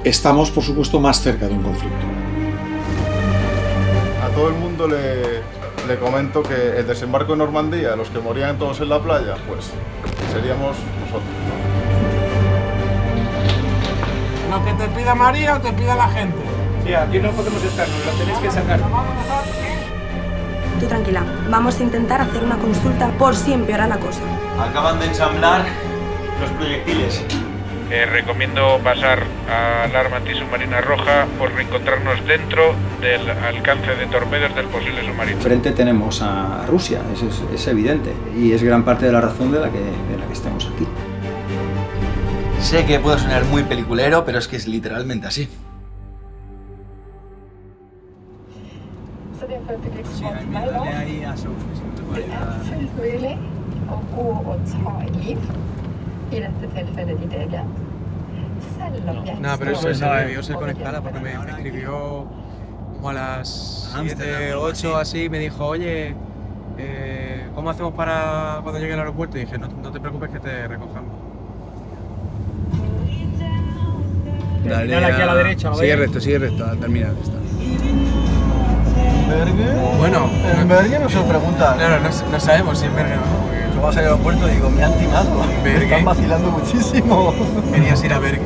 estamos, por supuesto, más cerca de un conflicto. A todo el mundo le comento que el desembarco en Normandía, los que morían todos en la playa, pues seríamos nosotros. Lo que te pida María o te pida la gente. Sí, aquí no podemos estar, nos lo tenéis que sacar. Tú tranquila, vamos a intentar hacer una consulta por si empeora la cosa. Acaban de ensamblar los proyectiles. Recomiendo pasar a alarma antisubmarina roja por reencontrarnos dentro del alcance de torpedos del posible submarino. Frente tenemos a Rusia, es evidente, y es gran parte de la razón de la que estamos aquí. Sé que puedo sonar muy peliculero, pero es que es literalmente así. Sí, dale ahí a Sophie, si no te puede ayudar. No, pero eso debió ser conectada porque me escribió como a las 7, 8 así, me dijo, oye, ¿cómo hacemos para cuando llegue al aeropuerto? Y dije, no te preocupes que te recojamos. Dale aquí a la derecha, ¿no? Sigue recto, al terminar está. ¿Bergue? Bueno, en Bergue no se pregunta. No sabemos si es Bergue o no. Yo vas al aeropuerto y digo, me han timado. Me están vacilando muchísimo. Querías ir a Bergue.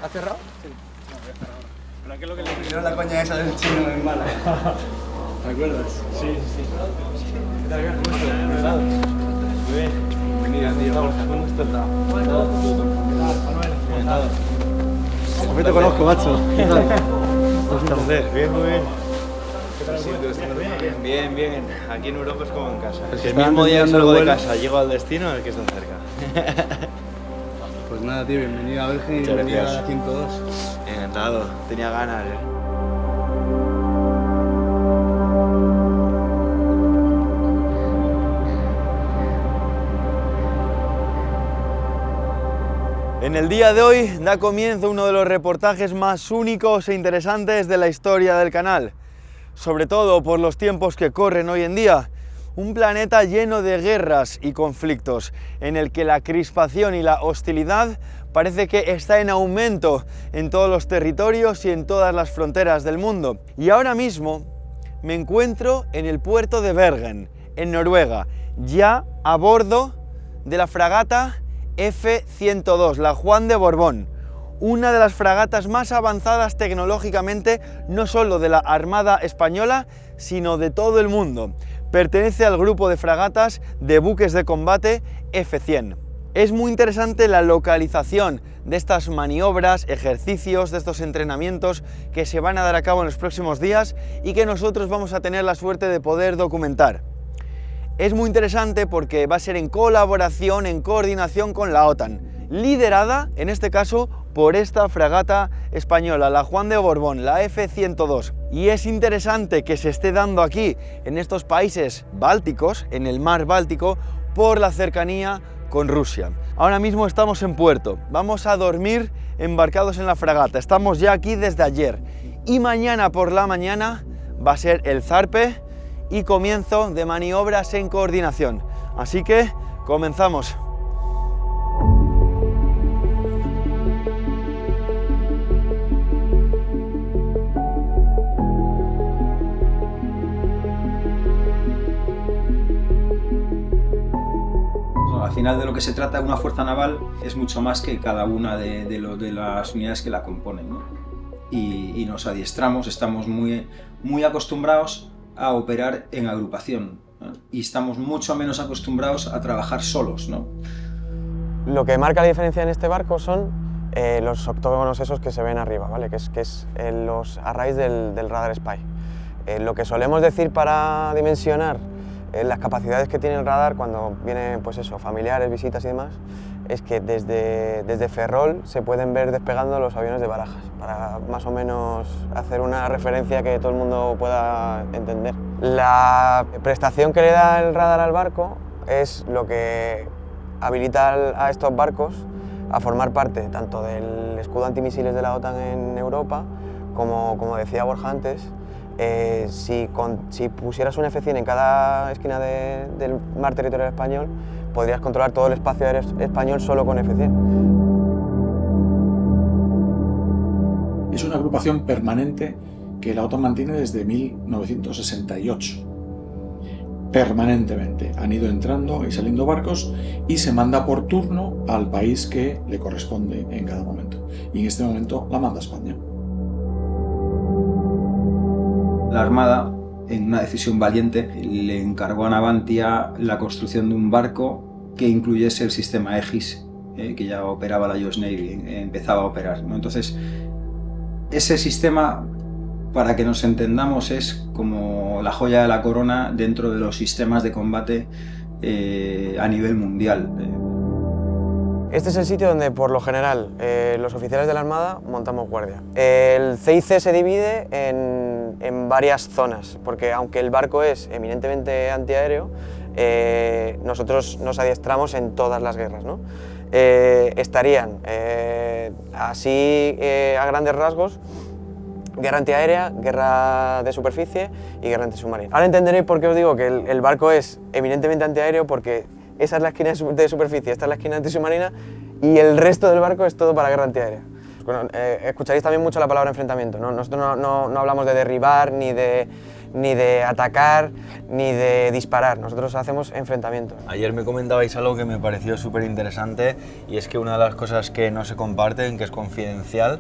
¿Has cerrado? Sí. No, voy a cerrar ahora. Pero aquí lo que le Primero la coña esa del chino en mala. ¿Te acuerdas? Sí. ¿Qué tal, bien? ¿Cómo estás? Muy bien. Bienvenida, tío. ¿Cómo estás? Manuel. ¿Cómo te conozco, macho? ¿Cómo estás? Bien, muy bien. Bien. Aquí en Europa es como en casa. Pues Si el estaban mismo día que desviando salgo el de vuelo. casa llego al destino, es que está cerca. Pues nada, tío, bienvenido a Bélgica y Muchas bienvenido a gracias. la 102. Encantado, tenía ganas, En el día de hoy da comienzo uno de los reportajes más únicos e interesantes de la historia del canal, sobre todo por los tiempos que corren hoy en día. Un planeta lleno de guerras y conflictos, en el que la crispación y la hostilidad parece que está en aumento en todos los territorios y en todas las fronteras del mundo. Y ahora mismo me encuentro en el puerto de Bergen, en Noruega, ya a bordo de la fragata F-102, la Juan de Borbón, una de las fragatas más avanzadas tecnológicamente, no solo de la Armada Española, sino de todo el mundo. Pertenece al grupo de fragatas de buques de combate F-100. Es muy interesante la localización de estas maniobras, ejercicios, de estos entrenamientos que se van a dar a cabo en los próximos días y que nosotros vamos a tener la suerte de poder documentar. Es muy interesante porque va a ser en colaboración, en coordinación con la OTAN, liderada, en este caso, por esta fragata española, la Juan de Borbón, la F-102. Y es interesante que se esté dando aquí, en estos países bálticos, en el mar Báltico, por la cercanía con Rusia. Ahora mismo estamos en puerto, vamos a dormir embarcados en la fragata, estamos ya aquí desde ayer. Y mañana por la mañana va a ser el zarpe y comienzo de maniobras en coordinación. Así que comenzamos. Al final de lo que se trata una fuerza naval es mucho más que cada una de las unidades que la componen, ¿no? Y nos adiestramos, estamos muy acostumbrados a operar en agrupación, ¿no? Y estamos mucho menos acostumbrados a trabajar solos, ¿no? Lo que marca la diferencia en este barco son los octógonos esos que se ven arriba, ¿vale? que es los arrays del radar Spy. Lo que solemos decir para dimensionar las capacidades que tiene el radar cuando vienen pues eso, familiares, visitas y demás, es que desde Ferrol se pueden ver despegando los aviones de Barajas, para más o menos hacer una referencia que todo el mundo pueda entender. La prestación que le da el radar al barco es lo que habilita a estos barcos a formar parte tanto del escudo antimisiles de la OTAN en Europa, como decía Borja antes, si pusieras un F-100 en cada esquina del mar territorial español, podrías controlar todo el espacio aéreo español solo con F-100. Es una agrupación permanente que la OTAN mantiene desde 1968. Permanentemente han ido entrando y saliendo barcos y se manda por turno al país que le corresponde en cada momento. Y en este momento la manda España. La Armada, en una decisión valiente, le encargó a Navantia la construcción de un barco que incluyese el sistema Aegis, que ya operaba la US Navy, empezaba a operar, ¿no? Entonces, ese sistema, para que nos entendamos, es como la joya de la corona dentro de los sistemas de combate a nivel mundial. Este es el sitio donde, por lo general, los oficiales de la Armada montamos guardia. El CIC se divide en varias zonas, porque aunque el barco es eminentemente antiaéreo, nosotros nos adiestramos en todas las guerras, ¿no? Estarían, así a grandes rasgos, guerra antiaérea, guerra de superficie y guerra antisubmarina. Ahora entenderéis por qué os digo que el barco es eminentemente antiaéreo, porque esa es la esquina de superficie, esta es la esquina antisubmarina y el resto del barco es todo para guerra antiaérea. Bueno, escucharéis también mucho la palabra enfrentamiento, ¿no? Nosotros no hablamos de derribar, ni de atacar, ni de disparar, nosotros hacemos enfrentamientos. Ayer me comentabais algo que me pareció súper interesante, y es que una de las cosas que no se comparten, que es confidencial,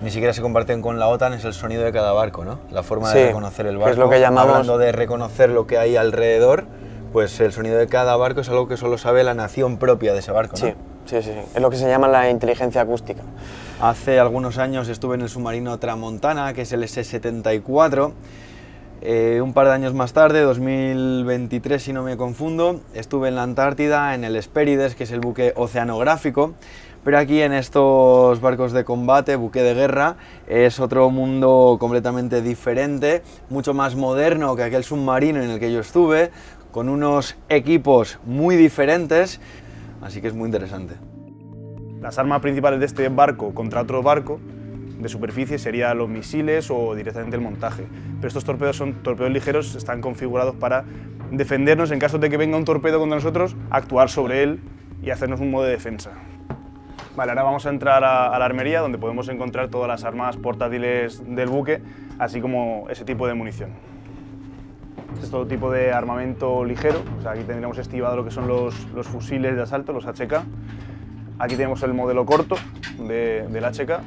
ni siquiera se comparten con la OTAN, es el sonido de cada barco, ¿no? La forma de reconocer el barco. Que es lo que llamamos... Hablando de reconocer lo que hay alrededor, pues el sonido de cada barco es algo que solo sabe la nación propia de ese barco, ¿no? Sí, es lo que se llama la inteligencia acústica. Hace algunos años estuve en el submarino Tramontana, que es el S-74. Un par de años más tarde, 2023 si no me confundo, estuve en la Antártida, en el Hespérides, que es el buque oceanográfico, pero aquí en estos barcos de combate, buque de guerra, es otro mundo completamente diferente, mucho más moderno que aquel submarino en el que yo estuve, con unos equipos muy diferentes, así que es muy interesante. Las armas principales de este barco contra otro barco de superficie serían los misiles o directamente el montaje. Pero estos torpedos son torpedos ligeros, están configurados para defendernos en caso de que venga un torpedo contra nosotros, actuar sobre él y hacernos un modo de defensa. Vale, ahora vamos a entrar a la armería, donde podemos encontrar todas las armas portátiles del buque, así como ese tipo de munición. Este es todo tipo de armamento ligero, o sea, aquí tendríamos estivado lo que son los fusiles de asalto, los HK. Aquí tenemos el modelo corto del HK.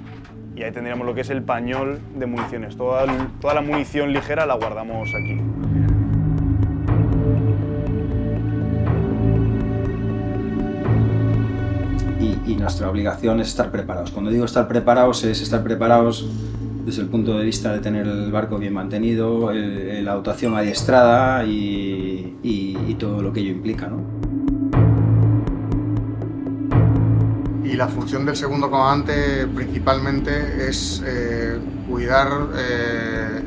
Y ahí tendríamos lo que es el pañol de municiones. Toda la munición ligera la guardamos aquí. Y nuestra obligación es estar preparados. Cuando digo estar preparados, es estar preparados desde el punto de vista de tener el barco bien mantenido, la dotación adiestrada y todo lo que ello implica, ¿no? Y la función del segundo comandante principalmente es cuidar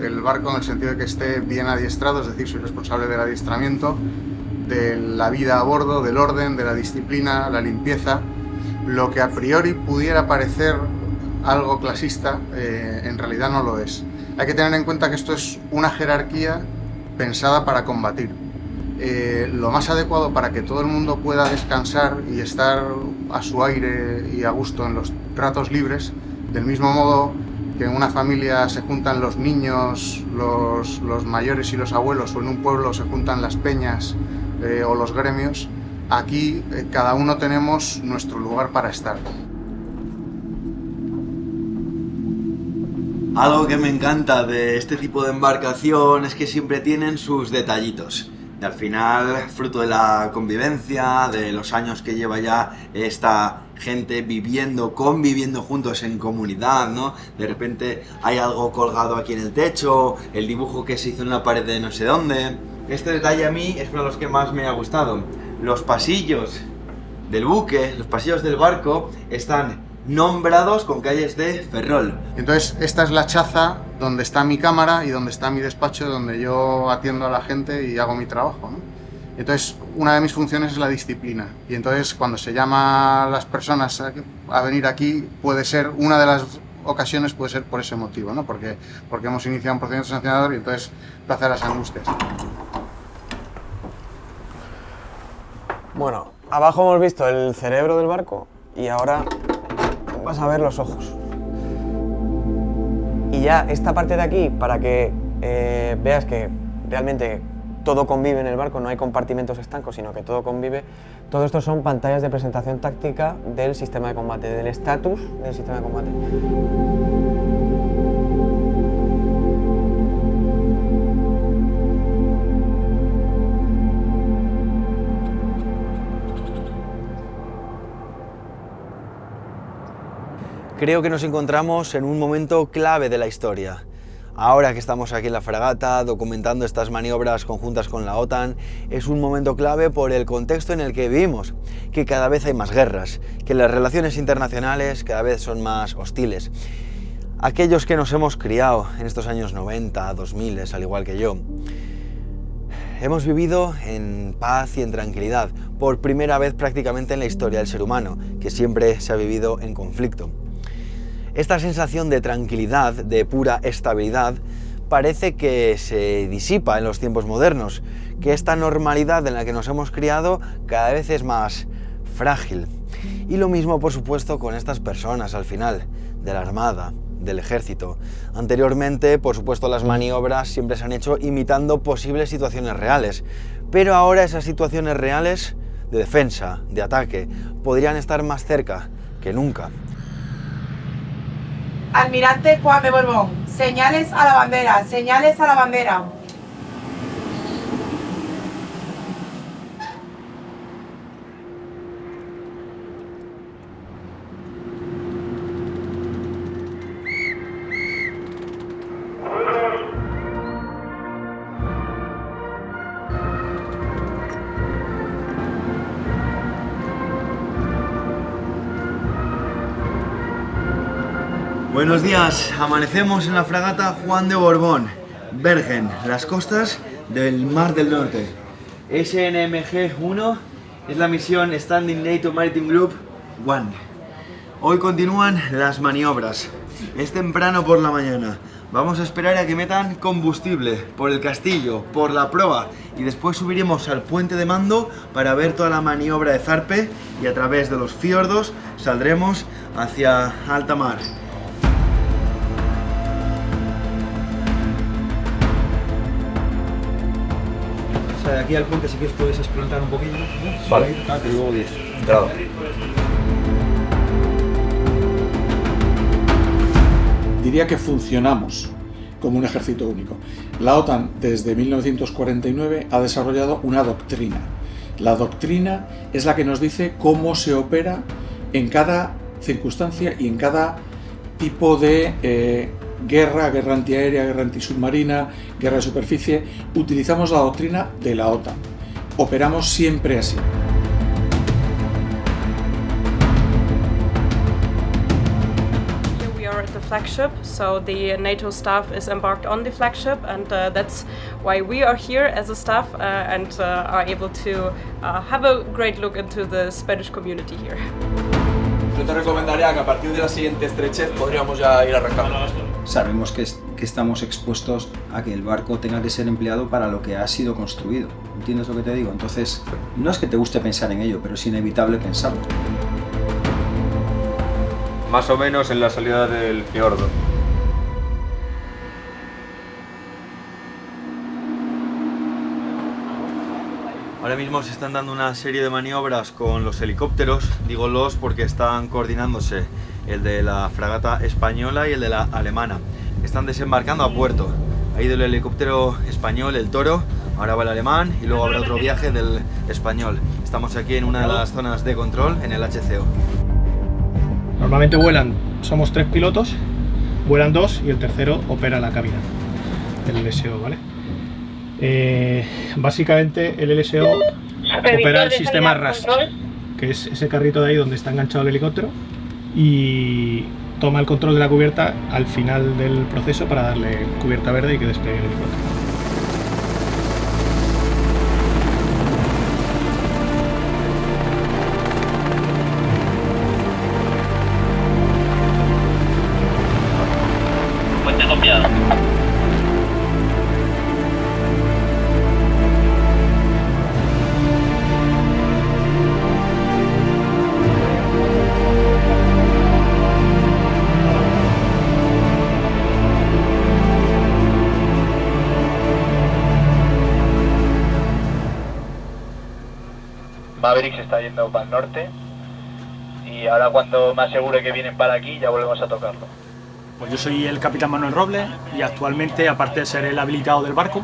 el barco en el sentido de que esté bien adiestrado, es decir, soy responsable del adiestramiento, de la vida a bordo, del orden, de la disciplina, la limpieza. Lo que a priori pudiera parecer algo clasista, en realidad no lo es. Hay que tener en cuenta que esto es una jerarquía pensada para combatir. Lo más adecuado para que todo el mundo pueda descansar y estar a su aire y a gusto en los ratos libres, del mismo modo que en una familia se juntan los niños, los mayores y los abuelos, o en un pueblo se juntan las peñas o los gremios, aquí cada uno tenemos nuestro lugar para estar. Algo que me encanta de este tipo de embarcación es que siempre tienen sus detallitos. Y al final, fruto de la convivencia, de los años que lleva ya esta gente conviviendo juntos en comunidad, ¿no? De repente hay algo colgado aquí en el techo, el dibujo que se hizo en la pared de no sé dónde. Este detalle a mí es uno de los que más me ha gustado. Los pasillos del buque, los pasillos del barco están nombrados con calles de Ferrol. Entonces, esta es la chaza donde está mi cámara y donde está mi despacho, donde yo atiendo a la gente y hago mi trabajo, ¿no? Entonces, una de mis funciones es la disciplina. Y entonces, cuando se llama a las personas a venir aquí, puede ser, una de las ocasiones puede ser por ese motivo, ¿no? Porque hemos iniciado un procedimiento sancionador y entonces plaza las angustias. Bueno, abajo hemos visto el cerebro del barco y ahora vas a ver los ojos. ya esta parte de aquí, para que veas que realmente todo convive en el barco, no hay compartimentos estancos, sino que todo convive. Todo esto son pantallas de presentación táctica del sistema de combate, del estatus del sistema de combate. Creo que nos encontramos en un momento clave de la historia. Ahora que estamos aquí en la fragata documentando estas maniobras conjuntas con la OTAN, es un momento clave por el contexto en el que vivimos, que cada vez hay más guerras, que las relaciones internacionales cada vez son más hostiles. Aquellos que nos hemos criado en estos años 90, 2000, al igual que yo, hemos vivido en paz y en tranquilidad, por primera vez prácticamente en la historia del ser humano, que siempre se ha vivido en conflicto. Esta sensación de tranquilidad, de pura estabilidad, parece que se disipa en los tiempos modernos, que esta normalidad en la que nos hemos criado cada vez es más frágil. Y lo mismo, por supuesto, con estas personas al final, de la Armada, del Ejército. Anteriormente, por supuesto, las maniobras siempre se han hecho imitando posibles situaciones reales, pero ahora esas situaciones reales de defensa, de ataque, podrían estar más cerca que nunca. Almirante Juan de Borbón, señales a la bandera, señales a la bandera. Buenos días, amanecemos en la fragata Juan de Borbón, Bergen, las costas del Mar del Norte. SNMG-1 es la misión Standing NATO Maritime Group 1. Hoy continúan las maniobras. Es temprano por la mañana. Vamos a esperar a que metan combustible por el castillo, por la proa, y después subiremos al puente de mando para ver toda la maniobra de zarpe y a través de los fiordos saldremos hacia alta mar. O sea, de aquí al puente si quieres puedes sprintar un poquillo, ¿no? Vale. Y luego 10. Entrado. Diría que funcionamos como un ejército único. La OTAN desde 1949 ha desarrollado una doctrina. La doctrina es la que nos dice cómo se opera en cada circunstancia y en cada tipo de guerra, guerra antiaérea, guerra antisubmarina, guerra de superficie. Utilizamos la doctrina de la OTAN. Operamos siempre así. The flagship, so the NATO staff is embarked on the flagship, and that's why we are here as a staff and are able to have a great look into the Spanish community here. Yo te recomendaría que a partir de la siguiente estrechez podríamos ya ir arrancando. Sabemos que estamos expuestos a que el barco tenga que ser empleado para lo que ha sido construido. ¿Entiendes lo que te digo? Entonces, no es que te guste pensar en ello, pero es inevitable pensarlo. Más o menos en la salida del fiordo. Ahora mismo se están dando una serie de maniobras con los helicópteros, digo los porque están coordinándose el de la fragata española y el de la alemana. Están desembarcando a puerto. Ha ido el helicóptero español, el Toro, ahora va el alemán y luego habrá otro viaje del español. Estamos aquí en una de las zonas de control, en el HCO. Normalmente somos 3 pilotos, vuelan 2 y el tercero opera la cabina del LSO, ¿vale? Básicamente el LSO opera el sistema RAS, que es ese carrito de ahí donde está enganchado el helicóptero, y toma el control de la cubierta al final del proceso para darle cubierta verde y que despegue el helicóptero. Maverick se está yendo para el norte y ahora cuando me asegure que vienen para aquí ya volvemos a tocarlo. Pues yo soy el capitán Manuel Robles y actualmente, aparte de ser el habilitado del barco,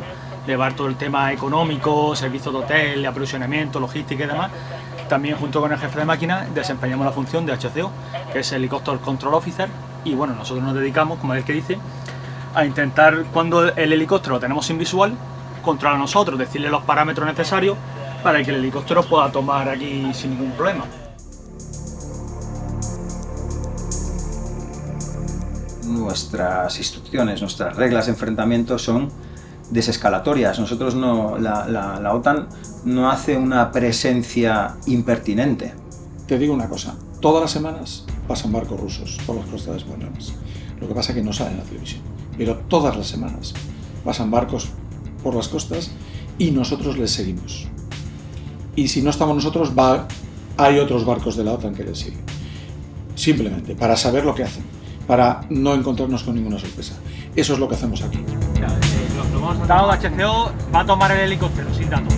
llevar todo el tema económico, servicios de hotel, aprovisionamiento, logística y demás, también junto con el jefe de máquina desempeñamos la función de HCO, que es Helicopter Control Officer, y bueno, nosotros nos dedicamos, como es el que dice, a intentar, cuando el helicóptero lo tenemos sin visual, controlar a nosotros, decirle los parámetros necesarios para que el helicóptero pueda tomar aquí sin ningún problema. Nuestras instrucciones, nuestras reglas de enfrentamiento son desescalatorias. Nosotros la OTAN no hace una presencia impertinente. Te digo una cosa, todas las semanas pasan barcos rusos por las costas españolas. Lo que pasa es que no sale en la televisión, pero todas las semanas pasan barcos por las costas y nosotros les seguimos. Y si no estamos nosotros, hay otros barcos de la OTAN que les siguen. Simplemente para saber lo que hacen, para no encontrarnos con ninguna sorpresa. Eso es lo que hacemos aquí. Dado HCO va a tomar el helicóptero sin datos.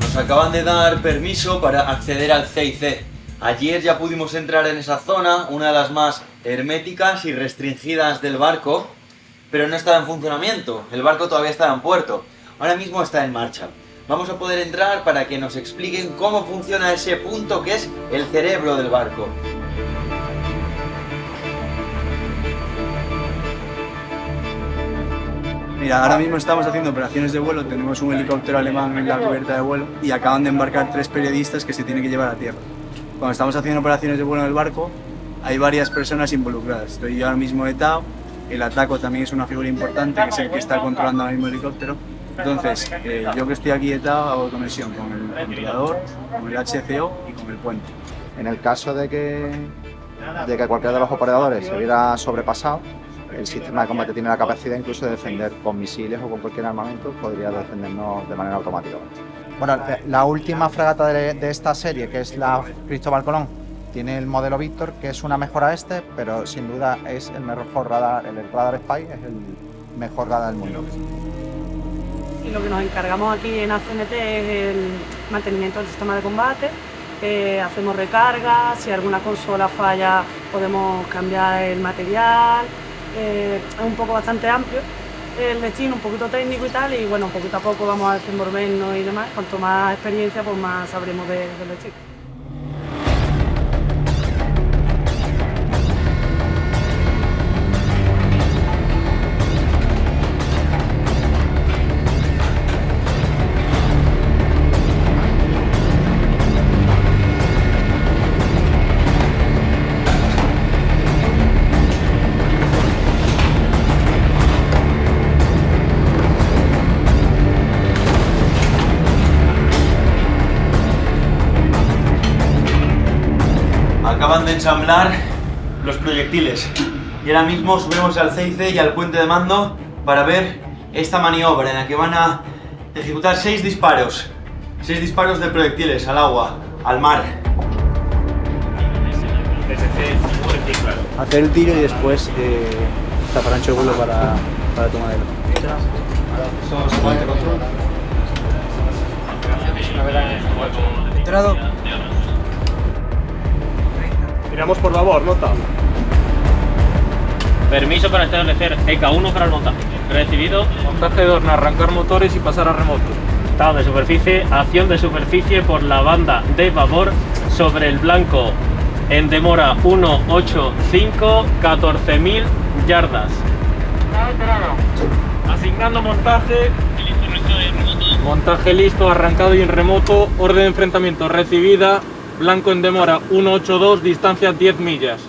Nos acaban de dar permiso para acceder al CIC. Ayer ya pudimos entrar en esa zona, una de las más herméticas y restringidas del barco, pero no estaba en funcionamiento. El barco todavía estaba en puerto. Ahora mismo está en marcha. Vamos a poder entrar para que nos expliquen cómo funciona ese punto que es el cerebro del barco. Mira, ahora mismo estamos haciendo operaciones de vuelo, tenemos un helicóptero alemán en la cubierta de vuelo y acaban de embarcar 3 periodistas que se tienen que llevar a tierra. Cuando estamos haciendo operaciones de vuelo en el barco, hay varias personas involucradas. Estoy yo ahora mismo etado, el ATACO también es una figura importante, que es el que está controlando ahora mismo el helicóptero. Entonces, yo que estoy aquí etado hago conexión con el controlador, con el HCO y con el puente. En el caso de que cualquiera de los operadores se viera sobrepasado, el sistema de combate tiene la capacidad incluso de defender con misiles o con cualquier armamento, podría defendernos de manera automática. Bueno, la última fragata de esta serie, que es la Cristóbal Colón, tiene el modelo Víctor, que es una mejora a este, pero sin duda es el mejor radar, el radar Spy es el mejor radar del mundo. Y lo que nos encargamos aquí en ACNT es el mantenimiento del sistema de combate, hacemos recargas, si alguna consola falla podemos cambiar el material, es un poco bastante amplio el destino, un poquito técnico y tal, y bueno, poquito a poco vamos a desenvolvernos y demás. Cuanto más experiencia, pues más sabremos del destino. Acaban de ensamblar los proyectiles y ahora mismo subimos al CIC y al puente de mando para ver esta maniobra en la que van a ejecutar 6 disparos de proyectiles al agua, al mar. Hacer el tiro y después tapar ancho de vuelo para tomar el. Entrado. Tiramos por labor, nota. Permiso para establecer EK1 para el montaje. Recibido. Montaje 2, arrancar motores y pasar a remoto. Estado de superficie, acción de superficie por la banda de babor sobre el blanco en demora 185, 14.000 yardas. Asignando montaje. Montaje listo, arrancado y en remoto. Orden de enfrentamiento recibida. Blanco en demora 182, distancia 10 millas.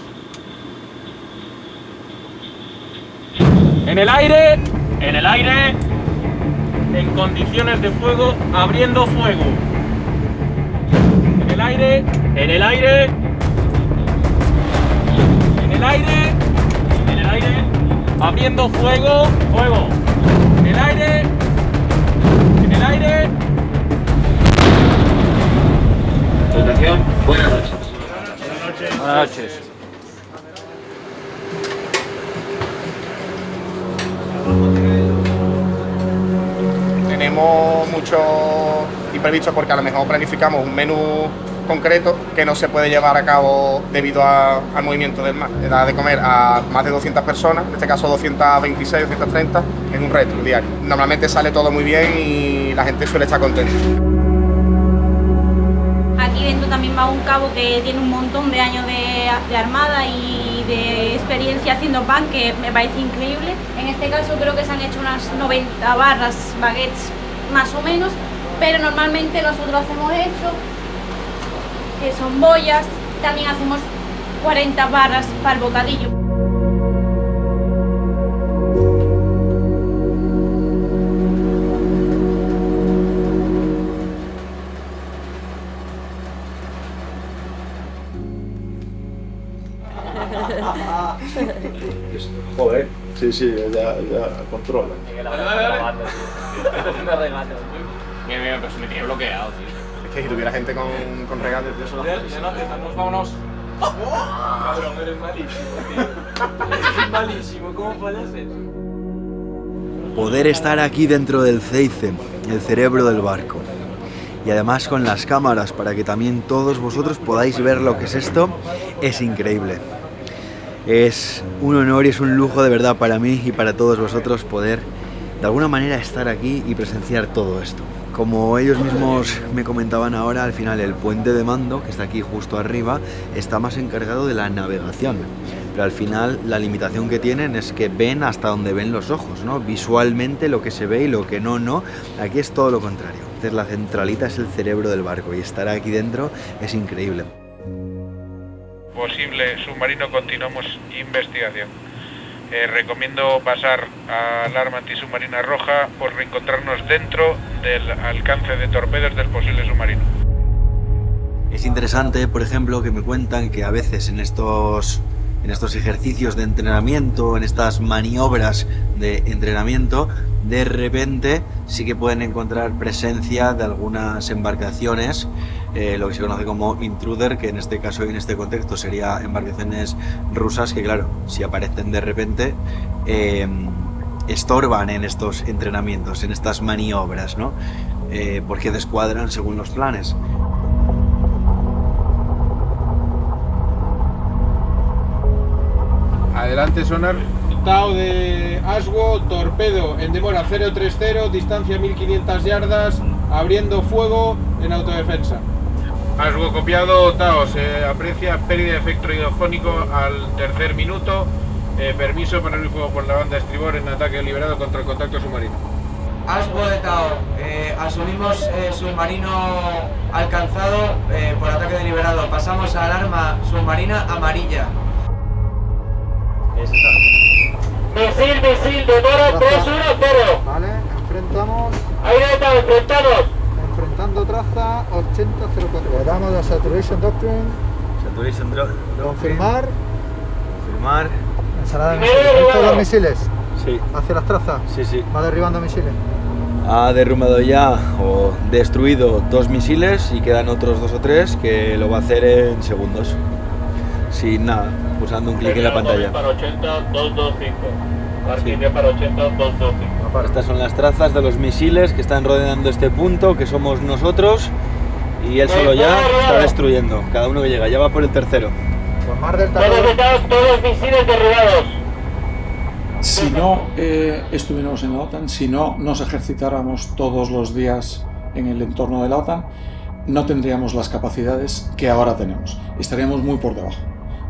En el aire, en condiciones de fuego, abriendo fuego. En el aire, abriendo fuego, fuego. En el aire. Atención, buenas noches. Buenas noches. tenemos mucho imprevisto porque a lo mejor planificamos un menú concreto que no se puede llevar a cabo debido al movimiento del mar. Da de comer a más de 200 personas, en este caso 226, 230, es un reto diario. Normalmente sale todo muy bien y la gente suele estar contenta. Aquí dentro también va un cabo que tiene un montón de años de armada y de experiencia haciendo pan, que me parece increíble. En este caso creo que se han hecho unas 90 barras, baguettes más o menos, pero normalmente nosotros hacemos esto, que son bollas, también hacemos 40 barras para el bocadillo. Joder, sí, ya controla. Mira, pero se me tiene bloqueado, tío. Es que si tuviera gente con regalos de eso... Vámonos. Cabrón, eres malísimo, tío. Eres malísimo, ¿cómo fallas eso? Poder estar aquí dentro del Zeice, el cerebro del barco. Y además con las cámaras para que también todos vosotros podáis ver lo que es esto, es increíble. Es un honor y es un lujo de verdad para mí y para todos vosotros poder de alguna manera estar aquí y presenciar todo esto. Como ellos mismos me comentaban ahora, al final el puente de mando, que está aquí justo arriba, está más encargado de la navegación. Pero al final la limitación que tienen es que ven hasta donde ven los ojos, ¿no? Visualmente lo que se ve y lo que no. Aquí es todo lo contrario. Entonces la centralita es el cerebro del barco y estar aquí dentro es increíble. Posible submarino, continuamos investigación. Recomiendo pasar a alarma antisubmarina roja por reencontrarnos dentro del alcance de torpedos del posible submarino. Es interesante, por ejemplo, que me cuentan que a veces en estos ejercicios de entrenamiento, en estas maniobras de entrenamiento, de repente sí que pueden encontrar presencia de algunas embarcaciones, lo que se conoce como intruder, que en este caso y en este contexto sería embarcaciones rusas que, claro, si aparecen de repente estorban en estos entrenamientos, en estas maniobras, ¿no? Porque descuadran según los planes. Adelante, sonar. Tao de Aswo, torpedo en demora 030, distancia 1500 yardas, abriendo fuego en autodefensa. Aswo copiado, Tao, se aprecia pérdida de efecto radiofónico al tercer minuto. Permiso para abrir fuego por la banda estribor en ataque liberado contra el contacto submarino. Aswo de Tao, asumimos submarino alcanzado por ataque deliberado. Pasamos a alarma submarina amarilla. Misil, demora 310. Vale, enfrentamos. Aire de Tao, enfrentamos. Enfrentando traza 8004. Le damos la Saturation Doctrine. Saturation Doctrine. Confirmar. Ensalada de misiles. ¿Estos los misiles? Sí. ¿Hacia las trazas? Sí. Va derribando misiles. Ha derrumbado ya o destruido 2 misiles y quedan otros 2 o 3 que lo va a hacer en segundos. Sin nada, pulsando un clic en la pantalla. Para 80-225. Marquilla para 80-225. Estas son las trazas de los misiles que están rodeando este punto, que somos nosotros, y él solo ya está destruyendo. Cada uno que llega, ya va por el tercero. Pues Mar del todos misiles derribados. Si no estuviéramos en la OTAN, si no nos ejercitáramos todos los días en el entorno de la OTAN, no tendríamos las capacidades que ahora tenemos. Estaríamos muy por debajo.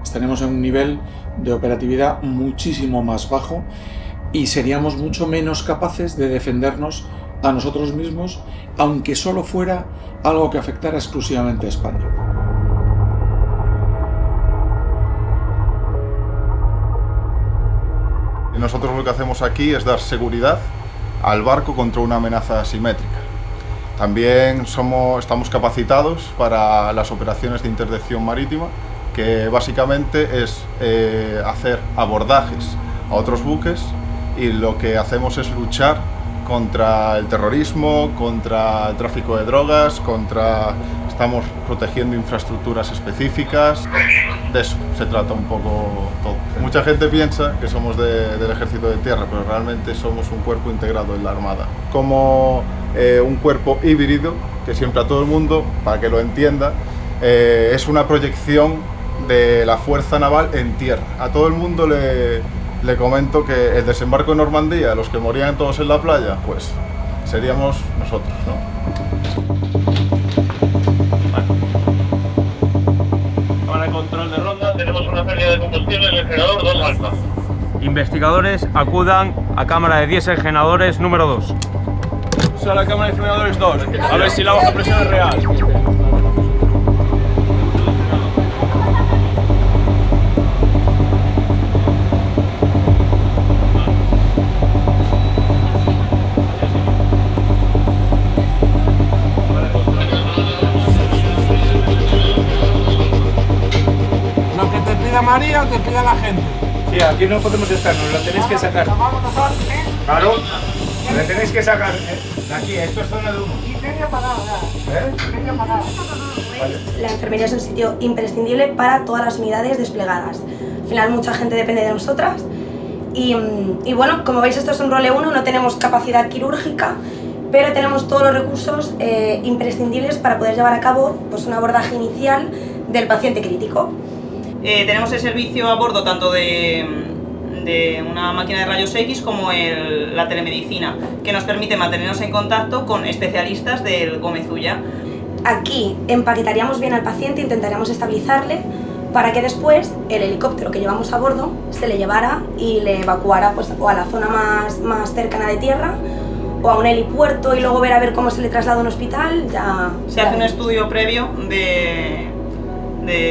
Estaríamos en un nivel de operatividad muchísimo más bajo y seríamos mucho menos capaces de defendernos a nosotros mismos, aunque solo fuera algo que afectara exclusivamente a España. Nosotros lo que hacemos aquí es dar seguridad al barco contra una amenaza asimétrica. También estamos capacitados para las operaciones de interdicción marítima, que básicamente es hacer abordajes a otros buques, y lo que hacemos es luchar contra el terrorismo, contra el tráfico de drogas, estamos protegiendo infraestructuras específicas. De eso se trata un poco todo. Mucha gente piensa que somos del Ejército de Tierra, pero realmente somos un cuerpo integrado en la Armada. Como un cuerpo híbrido, que siempre a todo el mundo, para que lo entienda, es una proyección de la fuerza naval en tierra. A todo el mundo le comento que el desembarco en Normandía, los que morían todos en la playa, pues seríamos nosotros, ¿no? Para control de ronda tenemos una pérdida de combustible en el generador 2 alfa. Investigadores acudan a cámara de diésel generadores número 2. A la cámara de generadores 2, a ver si la baja presión es real. Lo que te pida María o te pida la gente. Sí, aquí no podemos estar, nos la tenéis que sacar. Claro, la tenéis que sacar. De aquí, esto es zona de humo. La enfermería es un sitio imprescindible para todas las unidades desplegadas. Al final mucha gente depende de nosotras y bueno, como veis esto es un role 1, no tenemos capacidad quirúrgica, pero tenemos todos los recursos imprescindibles para poder llevar a cabo pues, un abordaje inicial del paciente crítico. Tenemos el servicio a bordo tanto de una máquina de rayos X como la telemedicina, que nos permite mantenernos en contacto con especialistas del Gómez Ulla. Aquí empaquetaríamos bien al paciente, intentaríamos estabilizarle para que después el helicóptero que llevamos a bordo se le llevara y le evacuara pues, o a la zona más cercana de tierra o a un helipuerto y luego ver a ver cómo se le traslada a un hospital. Se hace un estudio previo de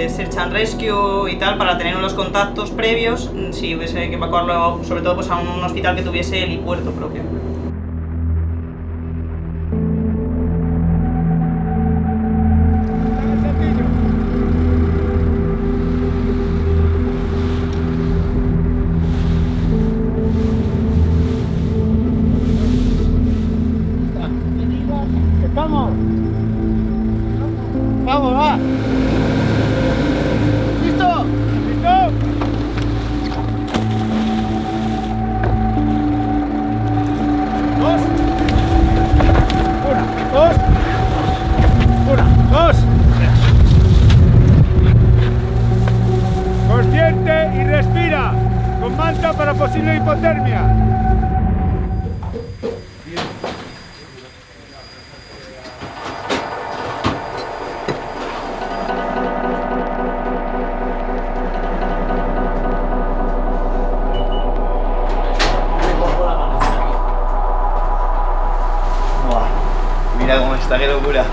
Search and Rescue y tal, para tener los contactos previos si hubiese que evacuarlo, sobre todo pues, a un hospital que tuviese helipuerto propio. ¡Vamos! ¡Vamos, va! ¿Listo? ¿Listo? Dos. Dos. Consciente y respira. Con manta para posible hipotermia. Mira cómo está, qué locura.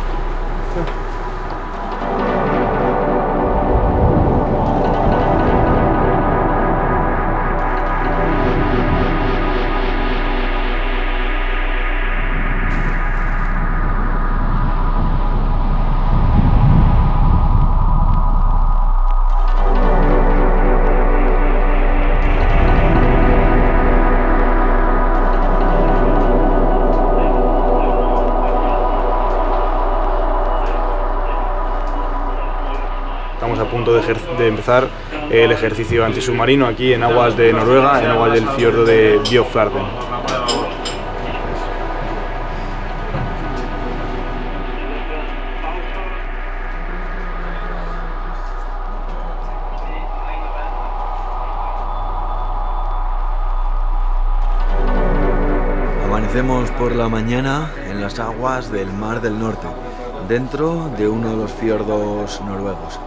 Estamos a punto de empezar el ejercicio antisubmarino aquí en aguas de Noruega, en aguas del fiordo de Bjørkvarden. Amanecemos por la mañana en las aguas del Mar del Norte, dentro de uno de los fiordos noruegos.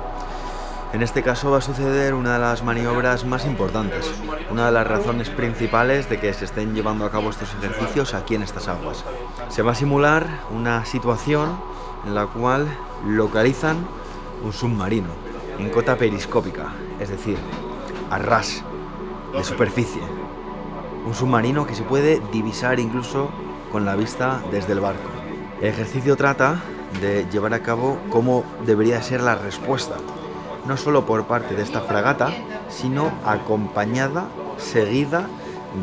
En este caso va a suceder una de las maniobras más importantes, una de las razones principales de que se estén llevando a cabo estos ejercicios aquí en estas aguas. Se va a simular una situación en la cual localizan un submarino en cota periscópica, es decir, a ras de superficie. Un submarino que se puede divisar incluso con la vista desde el barco. El ejercicio trata de llevar a cabo cómo debería ser la respuesta, no solo por parte de esta fragata, sino acompañada, seguida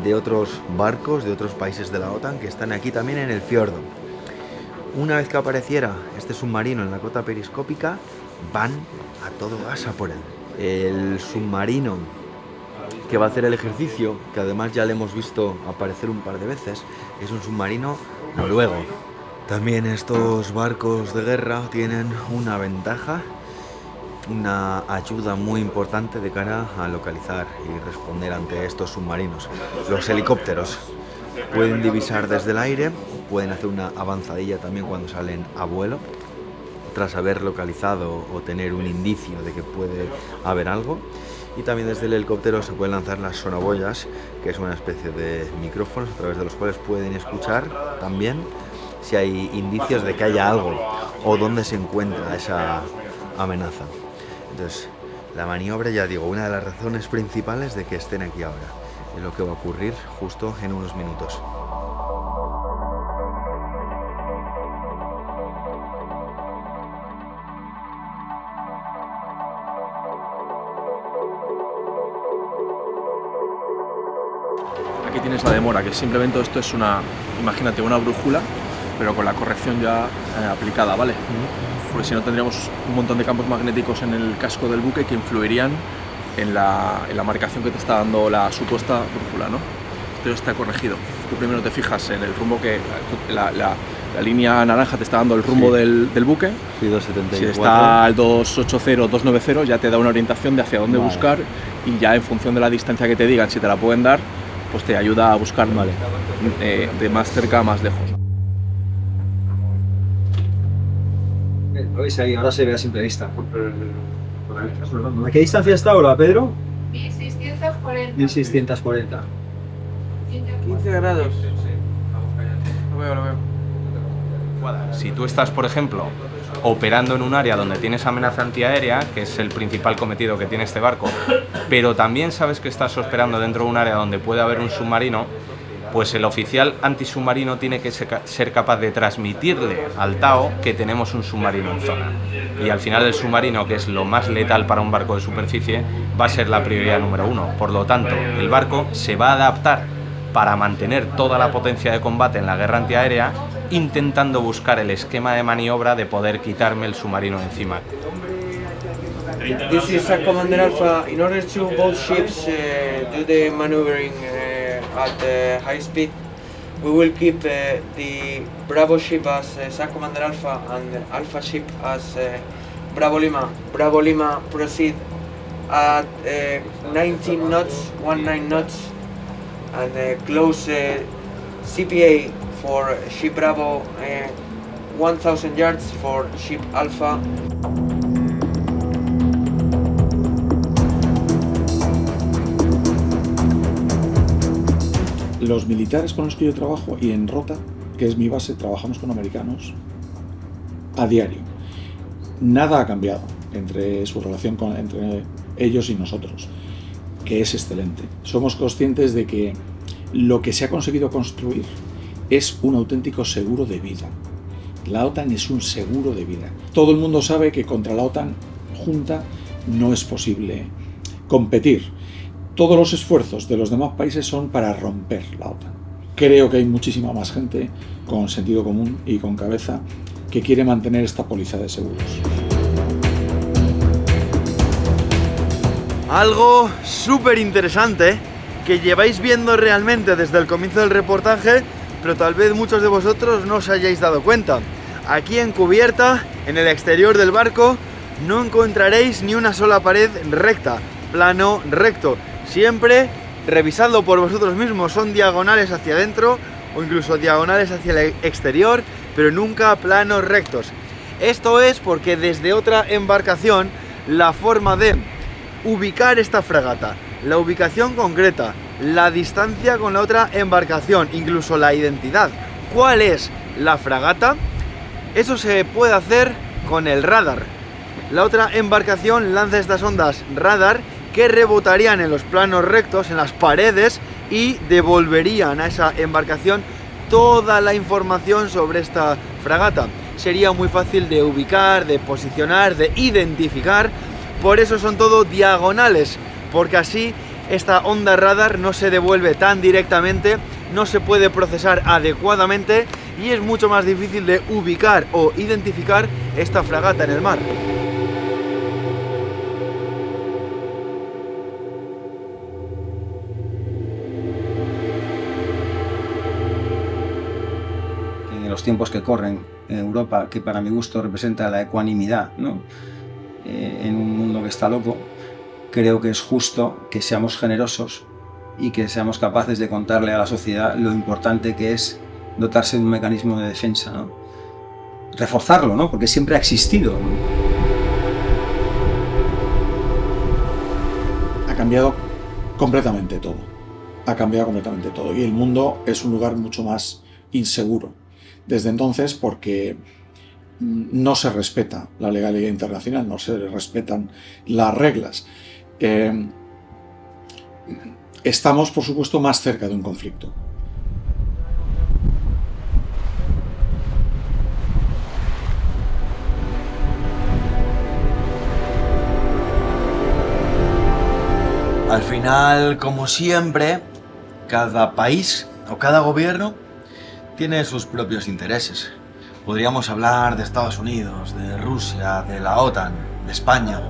de otros barcos de otros países de la OTAN que están aquí también en el fiordo. Una vez que apareciera este submarino en la cota periscópica, van a todo gas a por él. El submarino que va a hacer el ejercicio, que además ya le hemos visto aparecer un par de veces, es un submarino noruego. También estos barcos de guerra tienen una ventaja, una ayuda muy importante de cara a localizar y responder ante estos submarinos. Los helicópteros pueden divisar desde el aire, pueden hacer una avanzadilla también cuando salen a vuelo, tras haber localizado o tener un indicio de que puede haber algo. Y también desde el helicóptero se pueden lanzar las sonoboyas, que es una especie de micrófonos a través de los cuales pueden escuchar también si hay indicios de que haya algo o dónde se encuentra esa amenaza. Entonces, la maniobra, ya digo, una de las razones principales de que estén aquí ahora. Es lo que va a ocurrir justo en unos minutos. Aquí tienes la demora, que simplemente esto es una, imagínate, una brújula, pero con la corrección ya aplicada, ¿vale? Porque si no tendríamos un montón de campos magnéticos en el casco del buque que influirían en la marcación que te está dando la supuesta brújula, ¿no? Esto ya está corregido. Tú primero te fijas en el rumbo que la línea naranja te está dando el rumbo del buque. Sí, 274. Si está al 280, 290, ya te da una orientación de hacia dónde buscar, y ya en función de la distancia que te digan, si te la pueden dar, pues te ayuda a buscar de más cerca a más lejos. Lo veis ahí, ahora se ve a simple vista. ¿A qué distancia está ahora, Pedro? 1640. 1640. 15 grados. Lo veo. Si tú estás, por ejemplo, operando en un área donde tienes amenaza antiaérea, que es el principal cometido que tiene este barco, pero también sabes que estás operando dentro de un área donde puede haber un submarino, pues el oficial antisubmarino tiene que ser capaz de transmitirle al TAO que tenemos un submarino en zona. Y al final el submarino, que es lo más letal para un barco de superficie, va a ser la prioridad número 1. Por lo tanto, el barco se va a adaptar para mantener toda la potencia de combate en la guerra antiaérea, intentando buscar el esquema de maniobra de poder quitarme el submarino encima. This is Commander Alpha. In order to both ships do the maneuvering at high speed, we will keep the Bravo ship as Commander Alpha and Alpha ship as Bravo Lima. Bravo Lima proceed at 19 knots, 19 knots, and close CPA for ship Bravo, 1000 yards for ship Alpha. Los militares con los que yo trabajo, y en Rota, que es mi base, trabajamos con americanos a diario. Nada ha cambiado entre su relación entre ellos y nosotros, que es excelente. Somos conscientes de que lo que se ha conseguido construir es un auténtico seguro de vida. La OTAN es un seguro de vida. Todo el mundo sabe que contra la OTAN junta no es posible competir. Todos los esfuerzos de los demás países son para romper la OTAN. Creo que hay muchísima más gente con sentido común y con cabeza que quiere mantener esta póliza de seguros. Algo súper interesante que lleváis viendo realmente desde el comienzo del reportaje, pero tal vez muchos de vosotros no os hayáis dado cuenta. Aquí en cubierta, en el exterior del barco, no encontraréis ni una sola pared recta, plano recto. Siempre revisadlo por vosotros mismos, son diagonales hacia adentro o incluso diagonales hacia el exterior, pero nunca planos rectos. Esto es porque desde otra embarcación la forma de ubicar esta fragata, la ubicación concreta, la distancia con la otra embarcación, incluso la identidad, cuál es la fragata, eso se puede hacer con el radar. La otra embarcación lanza estas ondas radar que rebotarían en los planos rectos, en las paredes, y devolverían a esa embarcación toda la información sobre esta fragata. Sería muy fácil de ubicar, de posicionar, de identificar. Por eso son todo diagonales, porque así esta onda radar no se devuelve tan directamente, no se puede procesar adecuadamente y es mucho más difícil de ubicar o identificar esta fragata en el mar. En el los tiempos que corren en Europa, que para mi gusto representa la ecuanimidad, ¿no? En un mundo que está loco, creo que es justo que seamos generosos y que seamos capaces de contarle a la sociedad lo importante que es dotarse de un mecanismo de defensa, ¿no? Reforzarlo, ¿no? Porque siempre ha existido. Ha cambiado completamente todo. Ha cambiado completamente todo. Y el mundo es un lugar mucho más inseguro desde entonces, porque no se respeta la legalidad internacional, no se respetan las reglas. Estamos, por supuesto, más cerca de un conflicto. Al final, como siempre, cada país o cada gobierno tiene sus propios intereses. Podríamos hablar de Estados Unidos, de Rusia, de la OTAN, de España.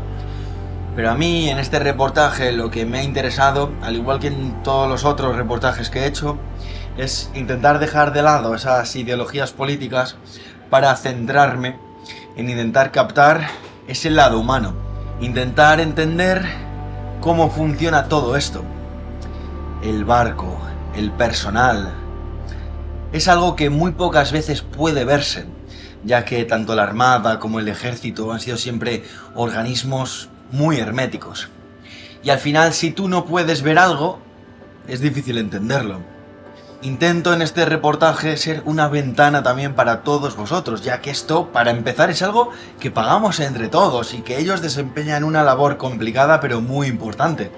Pero a mí, en este reportaje, lo que me ha interesado, al igual que en todos los otros reportajes que he hecho, es intentar dejar de lado esas ideologías políticas para centrarme en intentar captar ese lado humano. Intentar entender cómo funciona todo esto. El barco, el personal. Es algo que muy pocas veces puede verse, ya que tanto la Armada como el Ejército han sido siempre organismos muy herméticos. Y al final, si tú no puedes ver algo, es difícil entenderlo. Intento en este reportaje ser una ventana también para todos vosotros, ya que esto, para empezar, es algo que pagamos entre todos y que ellos desempeñan una labor complicada pero muy importante.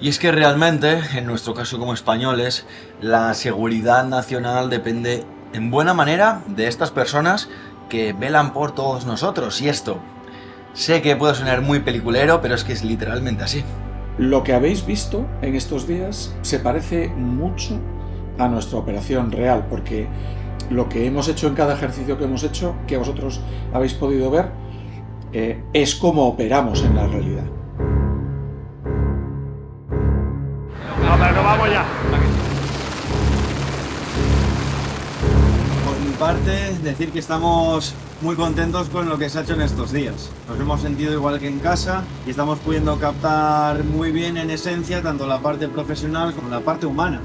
Y es que realmente, en nuestro caso como españoles, la seguridad nacional depende en buena manera de estas personas que velan por todos nosotros. Y esto, sé que puede sonar muy peliculero, pero es que es literalmente así. Lo que habéis visto en estos días se parece mucho a nuestra operación real, porque lo que hemos hecho en cada ejercicio que hemos hecho, que vosotros habéis podido ver, es como operamos en la realidad. No, pero no vamos ya. Por mi parte, decir que estamos muy contentos con lo que se ha hecho en estos días. Nos hemos sentido igual que en casa y estamos pudiendo captar muy bien, en esencia, tanto la parte profesional como la parte humana.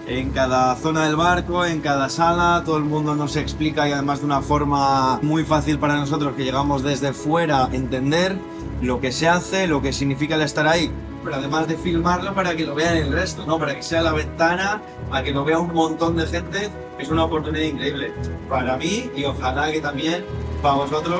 En cada zona del barco, en cada sala, todo el mundo nos explica, y además de una forma muy fácil para nosotros que llegamos desde fuera, entender lo que se hace, lo que significa el estar ahí. Pero además de filmarlo para que lo vean el resto, ¿no? Para que sea la ventana, a que lo vea un montón de gente, es una oportunidad increíble para mí y ojalá que también para vosotros.